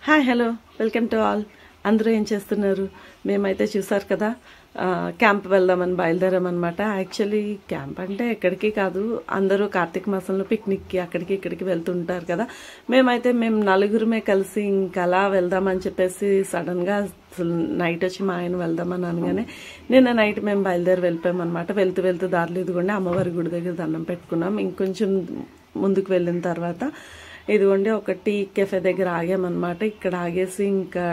Hi hello welcome to all. అందరూ ఏం చేస్తున్నారు? మేమైతే చూసారు కదా, క్యాంప్ వెళ్దామని బయలుదేరామన్నమాట. యాక్చువల్లీ క్యాంప్ అంటే ఎక్కడికి కాదు, అందరూ కార్తీక మాసంలో పిక్నిక్కి అక్కడికి ఇక్కడికి వెళ్తుంటారు కదా. మేము నలుగురమే కలిసి ఇంకా అలా వెళ్దామని చెప్పేసి సడన్గా నైట్ వచ్చి మా ఆయన వెళ్దామని అనగానే నిన్న నైట్ మేము బయలుదేరి వెళ్ళిపోయామన్నమాట. వెళ్తూ దారిలో ఇదిగోండి అమ్మవారి గుడి దగ్గర దండం పెట్టుకున్నాం. ఇంకొంచెం ముందుకు వెళ్ళిన తర్వాత ఇదిగోండి ఒక టీ కెఫే దగ్గర ఆగామన్నమాట. ఇక్కడ ఆగేసి ఇంకా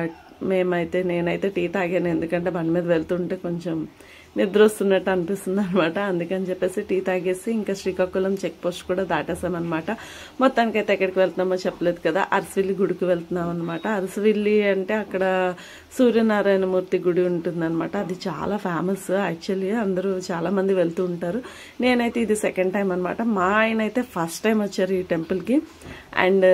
నేనైతే టీ తాగాను, ఎందుకంటే బండి మీద వెళ్తుంటే కొంచెం నిద్ర వస్తున్నట్టు అనిపిస్తుంది అనమాట. అందుకని చెప్పేసి టీ తాగేసి ఇంకా శ్రీకాకుళం చెక్ పోస్ట్ కూడా దాటేసామన్నమాట. మొత్తానికైతే ఎక్కడికి వెళ్తున్నామో చెప్పలేదు కదా, అరసవిల్లి గుడికి వెళ్తున్నాం అనమాట. అరసవిల్లి అంటే అక్కడ సూర్యనారాయణమూర్తి గుడి ఉంటుందన్నమాట. అది చాలా ఫేమస్ యాక్చువల్లీ, అందరూ చాలా మంది వెళ్తూ ఉంటారు. నేనైతే ఇది సెకండ్ టైం అనమాట. మా ఆయన అయితే ఫస్ట్ టైం వచ్చారు ఈ టెంపుల్కి. అండ్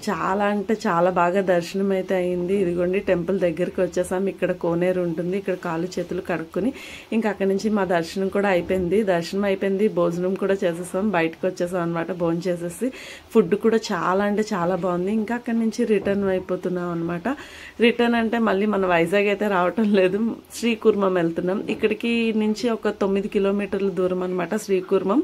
చాలా అంటే చాలా బాగా దర్శనం అయితే అయింది. ఇదిగోండి టెంపుల్ దగ్గరికి వచ్చేసాం. ఇక్కడ కోనేరు ఉంటుంది, ఇక్కడ కాళ్ళు చేతులు కడుక్కుని ఇంకా అక్కడి నుంచి మా దర్శనం కూడా అయిపోయింది. భోజనం కూడా చేసేసాం, బయటకు వచ్చేసాం అనమాట. భోజనం చేసేసి ఫుడ్ కూడా చాలా అంటే చాలా బాగుంది. ఇంకా అక్కడి నుంచి రిటర్న్ అయిపోతున్నాం అనమాట. రిటర్న్ అంటే మళ్ళీ మన వైజాగ్ అయితే రావటం లేదు, శ్రీకూర్మం వెళ్తున్నాం. ఇక్కడికి నుంచి ఒక 9 కిలోమీటర్ల దూరం అనమాట శ్రీకూర్మం.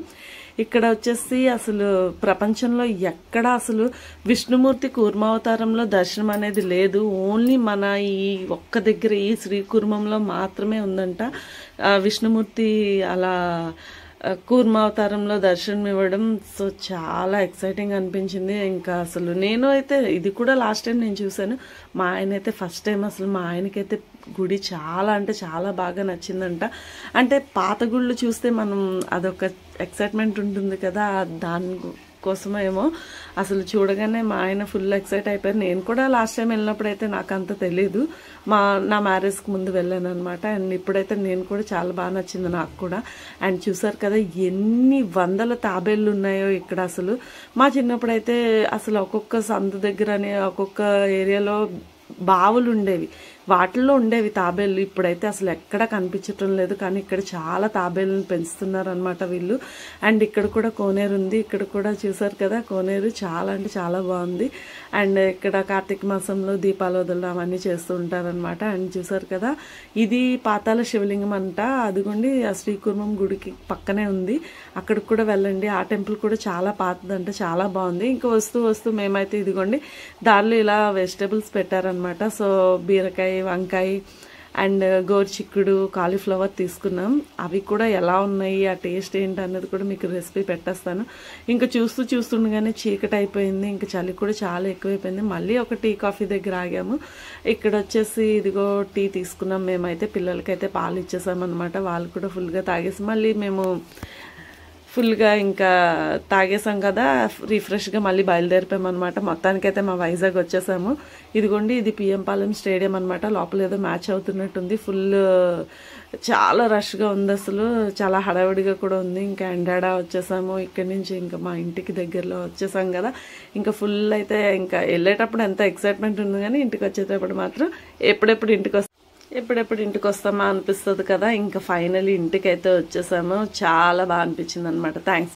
ఇక్కడ వచ్చేసి అసలు ప్రపంచంలో ఎక్కడ అసలు విష్ణుమూర్తి కూర్మావతారంలో దర్శనం అనేది లేదు. ఓన్లీ మన ఈ ఒక్క దగ్గర ఈ శ్రీకూర్మంలో మాత్రమే ఉందంట విష్ణుమూర్తి అలా కూర్మావతారంలో దర్శనం ఇవ్వడం. సో చాలా ఎక్సైటింగ్ అనిపించింది. ఇంకా అసలు నేను అయితే ఇది కూడా లాస్ట్ టైం నేను చూశాను, మా ఆయన అయితే ఫస్ట్ టైం. అసలు మా ఆయనకైతే గుడి చాలా అంటే చాలా బాగా నచ్చిందంట. అంటే పాత గుళ్ళు చూస్తే మనం అదొక ఎక్సైట్మెంట్ ఉంటుంది కదా, దాని కోసమేమో అసలు చూడగానే మా ఆయన ఫుల్ ఎక్సైట్ అయిపోయారు. నేను కూడా లాస్ట్ టైం వెళ్ళినప్పుడు అయితే నాకు అంత తెలీదు, నా మ్యారేజ్కి ముందు వెళ్ళాను అనమాట. అండ్ ఇప్పుడైతే నేను కూడా చాలా బాగా నచ్చింది నాకు కూడా. అండ్ చూసారు కదా ఎన్ని వందల తాబేళ్ళు ఉన్నాయో ఇక్కడ. అసలు మా చిన్నప్పుడైతే అసలు ఒక్కొక్క సందు దగ్గరనే ఒక్కొక్క ఏరియాలో బావులు ఉండేవి, వాటిల్లో ఉండేవి తాబేళ్ళు. ఇప్పుడైతే అసలు ఎక్కడా కనిపించటం లేదు, కానీ ఇక్కడ చాలా తాబేళ్ళని పెంచుతున్నారు అనమాట వీళ్ళు. అండ్ ఇక్కడ కూడా కోనేరు ఉంది, ఇక్కడ కూడా చూసారు కదా కోనేరు చాలా అంటే చాలా బాగుంది. అండ్ ఇక్కడ కార్తీక మాసంలో దీపాలు వదలడం అవన్నీ చేస్తూ ఉంటారనమాట. అండ్ చూసారు కదా ఇది పాతాల శివలింగం అంట. అదిగోండి ఆ శ్రీకూర్మం గుడికి పక్కనే ఉంది, అక్కడికి కూడా వెళ్ళండి. ఆ టెంపుల్ కూడా చాలా పాతదంట, చాలా బాగుంది. ఇంకా వస్తూ మేమైతే ఇదిగోండి దారిలో ఇలా వెజిటేబుల్స్ పెట్టారనమాట. సో బీరకాయ, వంకాయ అండ్ గోరుచిక్కుడు, కాలీఫ్లవర్ తీసుకున్నాం. అవి కూడా ఎలా ఉన్నాయి, ఆ టేస్ట్ ఏంటి అన్నది కూడా మీకు రెసిపీ పెట్టేస్తాను. ఇంకా చూస్తుండగానే చీకటి అయిపోయింది, ఇంకా చలి కూడా చాలా ఎక్కువైపోయింది. మళ్ళీ ఒక టీ కాఫీ దగ్గర ఆగాము. ఇక్కడ వచ్చేసి ఇదిగో టీ తీసుకున్నాం. మేమైతే పిల్లలకైతే పాలు ఇచ్చేసామన్నమాట. వాళ్ళు కూడా ఫుల్గా తాగేసి మళ్ళీ మేము ఫుల్గా ఇంకా తాగేసాం కదా, రిఫ్రెష్గా మళ్ళీ బయలుదేరిపోయామన్నమాట. మొత్తానికైతే మా వైజాగ్ వచ్చేసాము. ఇదిగోండి ఇది పిఎంపాలెం స్టేడియం అనమాట. లోపల ఏదో మ్యాచ్ అవుతున్నట్టుంది. చాలా రష్గా ఉంది, అసలు చాలా హడావిడిగా కూడా ఉంది. ఇంకా ఎండాడా వచ్చేసాము. ఇక్కడి నుంచి ఇంకా మా ఇంటికి దగ్గరలో వచ్చేసాం కదా. ఇంకా ఫుల్ అయితే ఇంకా వెళ్ళేటప్పుడు ఎంత ఎక్సైట్మెంట్ ఉంది, కానీ ఇంటికి వచ్చేటప్పుడు మాత్రం ఎప్పుడెప్పుడు ఇంటికి వస్తామా అనిపిస్తుంది కదా. ఇంకా ఫైనల్లీ ఇంటికైతే వచ్చేసాము. చాలా బాగా అనిపించింది అనమాట. థ్యాంక్స్.